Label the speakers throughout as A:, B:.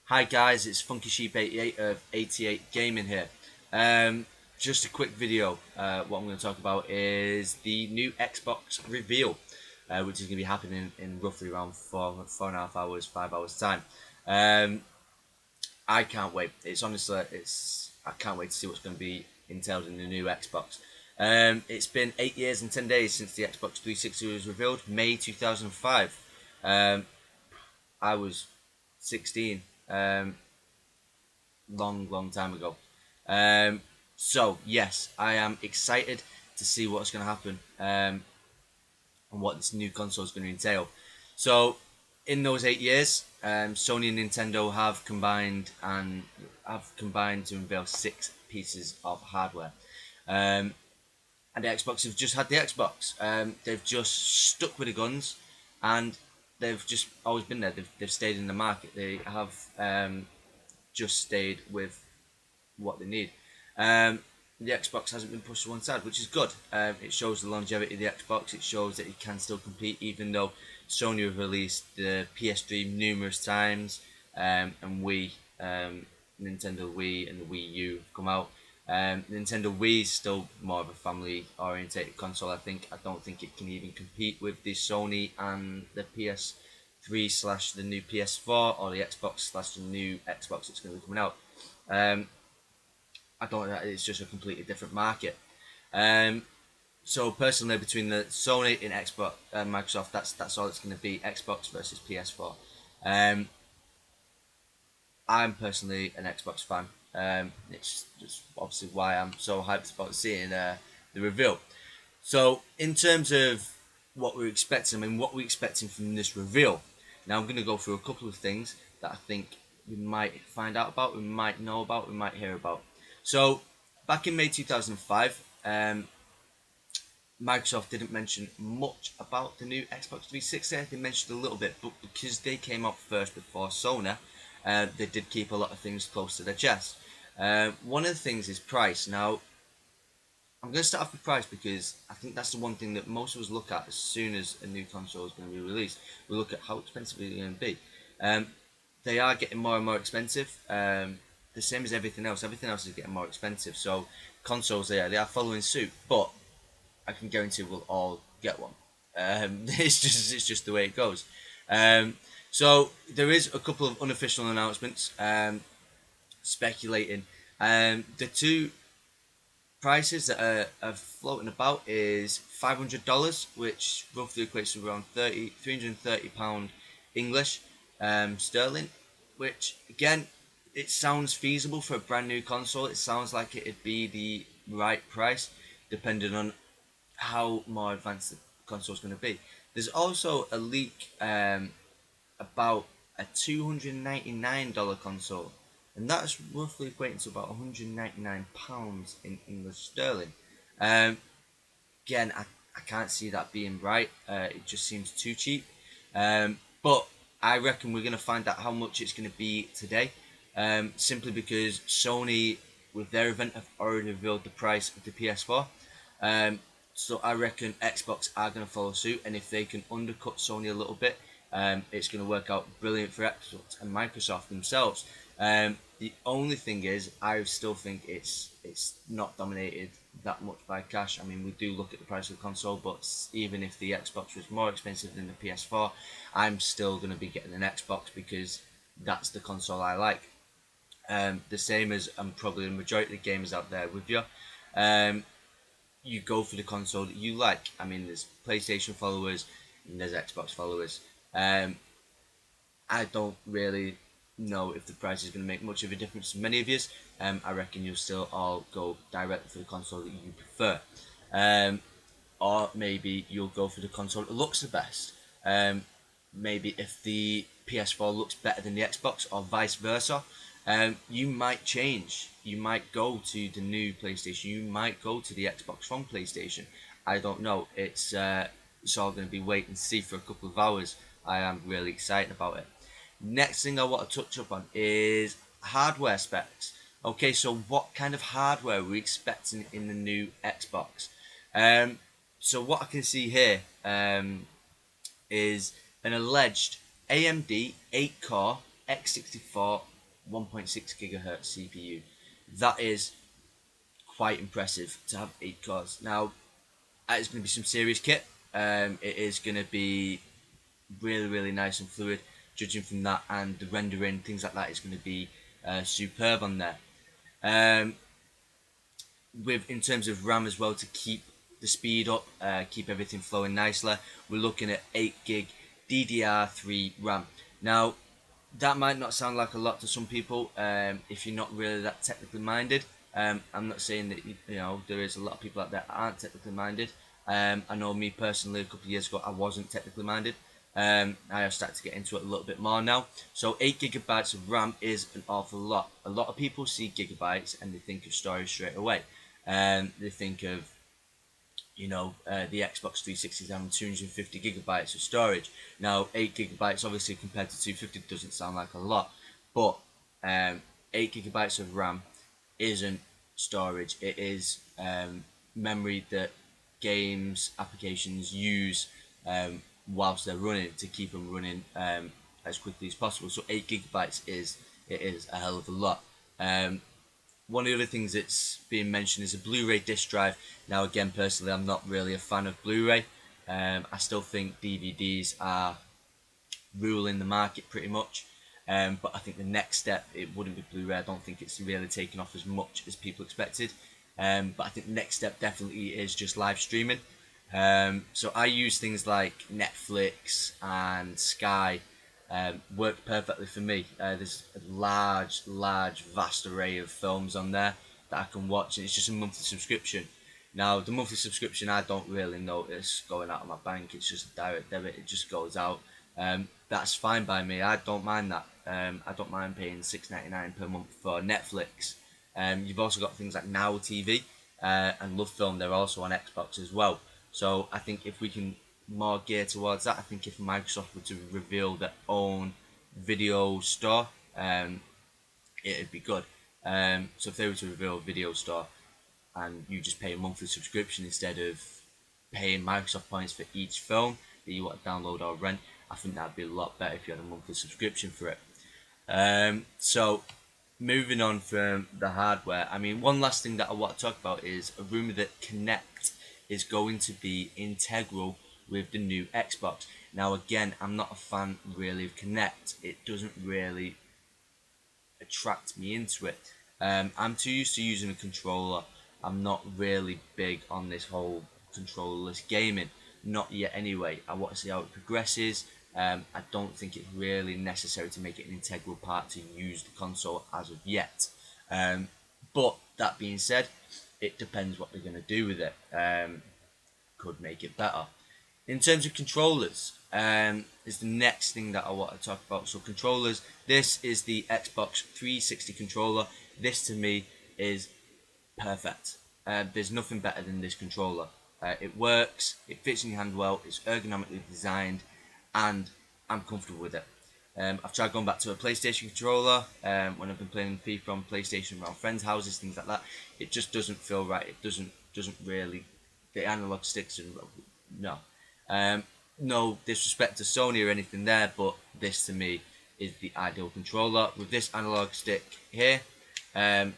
A: Hi guys, it's Funky Sheep88 of 88 Gaming here. Just a quick video. What I'm going to talk about is the new Xbox reveal, which is going to be happening in roughly around 4.5 hours, 5 hours time. I can't wait. It's honestly, I can't wait to see what's going to be entailed in the new Xbox. It's been 8 years and 10 days since the Xbox 360 was revealed, May 2005. I was 16. Long time ago. So yes, I am excited to see what's going to happen and what this new console is going to entail. So in those 8 years, Sony and Nintendo have combined to unveil 6 pieces of hardware. And the Xbox have just had the Xbox. They've just stuck with the guns, and they've just always been there. They've stayed in the market. They have just stayed with what they need. The Xbox hasn't been pushed to one side, which is good. It shows the longevity of the Xbox. It shows that it can still compete, even though Sony have released the PS3 numerous times, and Wii, Nintendo Wii and the Wii U have come out. Nintendo Wii is still more of a family-orientated console. I don't think it can even compete with the Sony and the PS3 slash the new PS4 or the Xbox slash the new Xbox that's going to be coming out. I don't know. It's just a completely different market. So personally, between the Sony and Xbox, Microsoft, that's all it's going to be. Xbox versus PS4. I'm personally an Xbox fan. It's just obviously why I'm so hyped about seeing the reveal. So in terms of what we're expecting, what we're expecting from this reveal. Now I'm going to go through a couple of things that I think we might find out about, we might know about, we might hear about. So back in May 2005, Microsoft didn't mention much about the new Xbox 360. They mentioned a little bit, but because they came out first before Sony, they did keep a lot of things close to their chest. One of the things is price. Now, I'm going to start off with price because I think that's the one thing that most of us look at as soon as a new console is going to be released. We look at how expensive it's going to be. They are getting more and more expensive. The same as everything else. Everything else is getting more expensive. So consoles, they are following suit. But I can guarantee we'll all get one. It's just the way it goes. So there is a couple of unofficial announcements speculating. The two prices that are floating about is $500, which roughly equates to around £330 English sterling, which again, it sounds feasible for a brand new console. It sounds like it'd be the right price, depending on how more advanced the console is going to be. There's also a leak about a $299 console, and that's roughly equating to about £199 in English sterling. Again, I can't see that being right. It just seems too cheap. But I reckon we're going to find out how much it's going to be today, simply because Sony, with their event, have already revealed the price of the PS4. So I reckon Xbox are going to follow suit, and if they can undercut Sony a little bit, it's going to work out brilliant for Xbox and Microsoft themselves. The only thing is, I still think it's not dominated that much by cash. We do look at the price of the console, but even if the Xbox was more expensive than the PS4, I'm still going to be getting an Xbox because that's the console I like. The same as probably the majority of the gamers out there with you. You go for the console that you like. There's PlayStation followers and there's Xbox followers. I don't really know if the price is going to make much of a difference to many of you. I reckon you'll still all go directly for the console that you prefer. Or maybe you'll go for the console that looks the best. Maybe if the PS4 looks better than the Xbox or vice versa, you might change. You might go to the new PlayStation. You might go to the Xbox from PlayStation. I don't know. It's all going to be wait and see for a couple of hours. I am really excited about it. Next thing I want to touch up on is hardware specs. Okay, so what kind of hardware are we expecting in the new Xbox? So what I can see here is an alleged AMD 8-core X64 1.6 gigahertz CPU. That is quite impressive to have 8 cores. Now, it's going to be some serious kit. It is going to be really nice and fluid, judging from that, and the rendering, things like that is going to be superb on there. With in terms of RAM as well, to keep the speed up, keep everything flowing nicely, we're looking at 8 gig DDR3 RAM. Now, that might not sound like a lot to some people if you're not really that technically minded. I'm not saying that there is a lot of people out there that aren't technically minded. I know me personally, a couple of years ago, I wasn't technically minded. I have started to get into it a little bit more now. So 8 gigabytes of RAM is an awful lot. A lot of people see gigabytes and they think of storage straight away. They think of the Xbox 360 having 250 gigabytes of storage. Now, 8 gigabytes, obviously, compared to 250, doesn't sound like a lot, but 8 gigabytes of RAM isn't storage. It is memory that games, applications use whilst they're running, to keep them running as quickly as possible. So 8 gigabytes is a hell of a lot. One of the other things that's being mentioned is a Blu-ray disc drive. Now, again, personally, I'm not really a fan of Blu-ray. I still think DVDs are ruling the market pretty much. But I think the next step, it wouldn't be Blu-ray. I don't think it's really taken off as much as people expected. But I think the next step definitely is just live streaming. So I use things like Netflix and Sky. Work perfectly for me. There's a large, vast array of films on there that I can watch, and it's just a monthly subscription. Now, the monthly subscription, I don't really notice going out of my bank. It's just a direct debit. It just goes out. That's fine by me. I don't mind that. I don't mind paying $6.99 per month for Netflix. You've also got things like Now TV and Love Film. They're also on Xbox as well. So I think if we can more gear towards that, I think if Microsoft were to reveal their own video store, it'd be good. So if they were to reveal a video store and you just pay a monthly subscription instead of paying Microsoft points for each film that you want to download or rent, I think that'd be a lot better if you had a monthly subscription for it. So moving on from the hardware, I mean, one last thing that I want to talk about is a rumor that Kinect is going to be integral with the new Xbox. Now, again, I'm not a fan really of Kinect. It doesn't really attract me into it. I'm too used to using a controller. I'm not really big on this whole controllerless gaming. Not yet anyway. I want to see how it progresses. I don't think it's really necessary to make it an integral part to use the console as of yet. But that being said, it depends what they're going to do with it. Could make it better. In terms of controllers, is the next thing that I want to talk about. So controllers, this is the Xbox 360 controller. This to me is perfect. There's nothing better than this controller. It works, it fits in your hand well, it's ergonomically designed, and I'm comfortable with it. I've tried going back to a PlayStation controller when I've been playing FIFA on PlayStation around friends' houses, things like that. It just doesn't feel right. It doesn't really. The analog sticks and no. No disrespect to Sony or anything there, but this to me is the ideal controller. With this analog stick here, it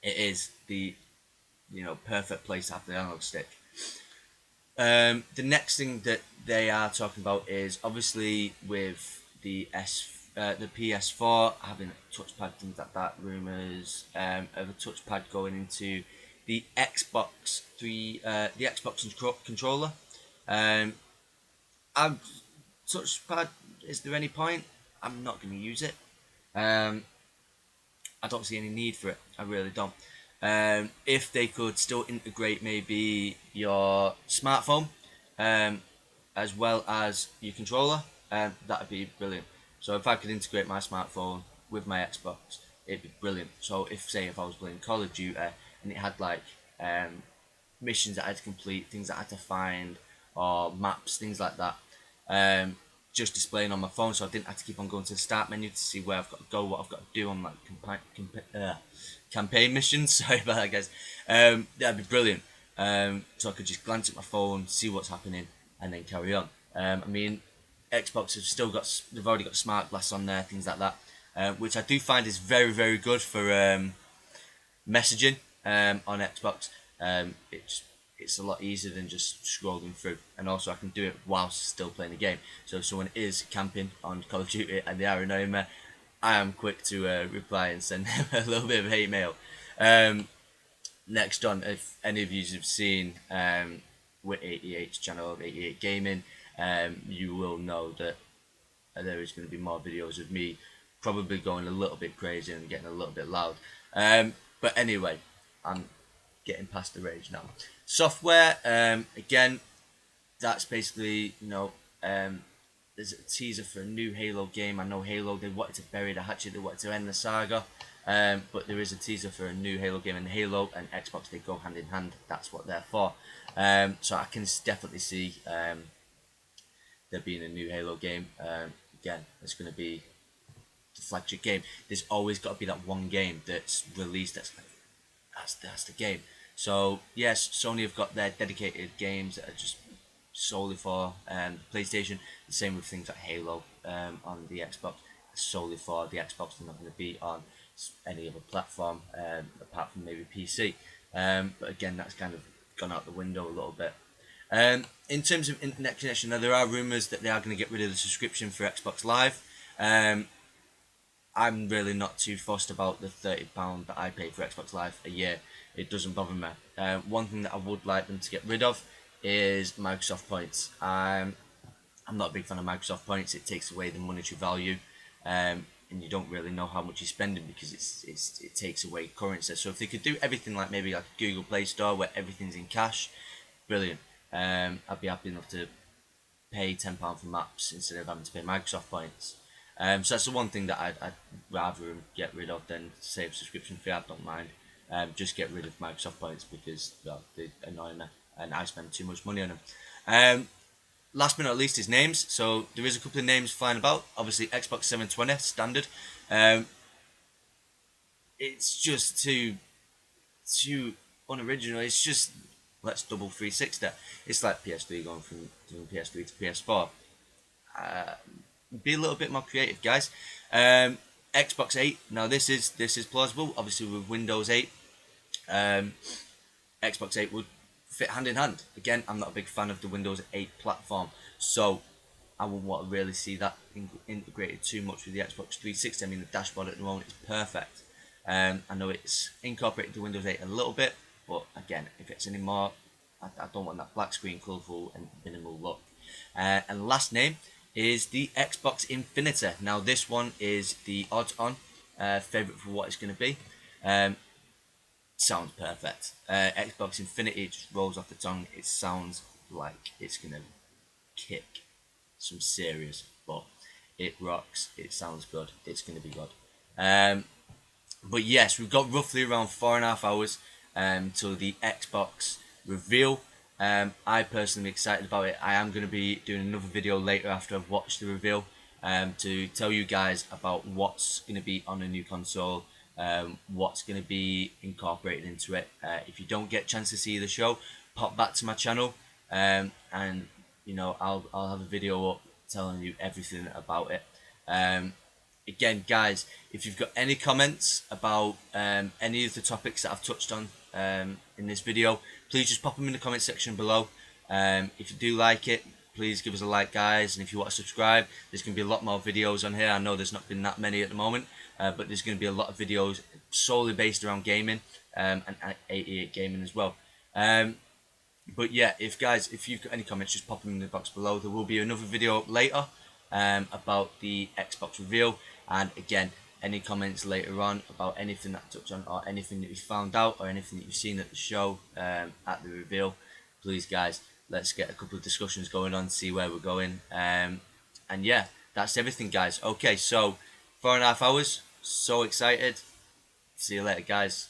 A: is the perfect place to have the analog stick. The next thing that they are talking about is obviously with the PS4 having a touchpad, things like that. Rumours of a touchpad going into the Xbox controller. Touchpad, is there any point? I'm not going to use it. I don't see any need for it. I really don't. If they could still integrate maybe your smartphone as well as your controller, that would be brilliant. So if I could integrate my smartphone with my Xbox, it'd be brilliant. So if I was playing Call of Duty and it had like missions that I had to complete, things that I had to find, or maps, things like that, just displaying on my phone, so I didn't have to keep on going to the start menu to see where I've got to go, what I've got to do on like campaign missions. Sorry about that, guys. That'd be brilliant. So I could just glance at my phone, see what's happening, and then carry on. I mean, Xbox have they've already got smart glass on there, things like that. which I do find is very, very good for messaging on Xbox. It's a lot easier than just scrolling through, and also I can do it whilst still playing the game. So if someone is camping on Call of Duty and they are annoying me, I am quick to reply and send them a little bit of hate mail. Next on, if any of you have seen with 88's channel of 88 Gaming, you will know that there is going to be more videos of me probably going a little bit crazy and getting a little bit loud. But anyway, I'm getting past the rage now. Software, again, that's basically, there's a teaser for a new Halo game. I know Halo, they wanted to bury the hatchet, they wanted to end the saga. But there is a teaser for a new Halo game, and Halo and Xbox, they go hand in hand. That's what they're for. So I can definitely see there being a new Halo game. Again, it's going to be the flagship game. There's always got to be that one game that's released that's the game. So yes, Sony have got their dedicated games that are just solely for PlayStation. The same with things like Halo on the Xbox, solely for the Xbox. They're not going to be on any other platform apart from maybe PC. But again, that's kind of gone out the window a little bit. In terms of internet connection, now there are rumours that they are going to get rid of the subscription for Xbox Live. I'm really not too fussed about the £30 that I pay for Xbox Live a year. It doesn't bother me. One thing that I would like them to get rid of is Microsoft points. I'm not a big fan of Microsoft points. It takes away the monetary value, and you don't really know how much you're spending because it takes away currency. So if they could do everything like maybe like Google Play Store where everything's in cash, brilliant. I'd be happy enough to pay £10 for maps instead of having to pay Microsoft points. So that's the one thing that I'd rather get rid of than save subscription fee. I don't mind. Just get rid of Microsoft points because they annoy me and I spend too much money on them. Last but not least is names. So there is a couple of names flying about. Obviously Xbox 720 standard. It's just too unoriginal. It's just let's double 360. It's like PS3 going from doing PS3 to PS4. Be a little bit more creative, guys. Xbox 8. Now this is plausible. Obviously with Windows 8, Xbox 8 would fit hand in hand. Again, I'm not a big fan of the Windows 8 platform, so I wouldn't want to really see that integrated too much with the Xbox 360. I mean, the dashboard at the moment is perfect. I know it's incorporated the Windows 8 a little bit, but again, if it's any more, I don't want that black screen, colourful and minimal look. And last name is the Xbox Infinity. Now this one is the odds-on favourite for what it's going to be. Sounds perfect. Xbox Infinity just rolls off the tongue. It sounds like it's going to kick some serious butt. It rocks. It sounds good. It's going to be good. But yes, we've got roughly around 4.5 hours till the Xbox reveal. I personally am excited about it. I am going to be doing another video later after I've watched the reveal to tell you guys about what's going to be on a new console, what's going to be incorporated into it. If you don't get a chance to see the show, pop back to my channel and I'll have a video up telling you everything about it. Again, guys, if you've got any comments about any of the topics that I've touched on in this video, please just pop them in the comment section below. If you do like it, please give us a like, guys, and if you want to subscribe, there's going to be a lot more videos on here. I know there's not been that many at the moment, but there's going to be a lot of videos solely based around gaming and 88 gaming as well. But yeah, if you've got any comments, just pop them in the box below. There will be another video later about the Xbox reveal, and again, any comments later on about anything that I touched on or anything that you found out or anything that you've seen at the show at the reveal, please guys, let's get a couple of discussions going on, see where we're going. And yeah, that's everything, guys. Okay, so 4.5 hours, so excited. See you later, guys.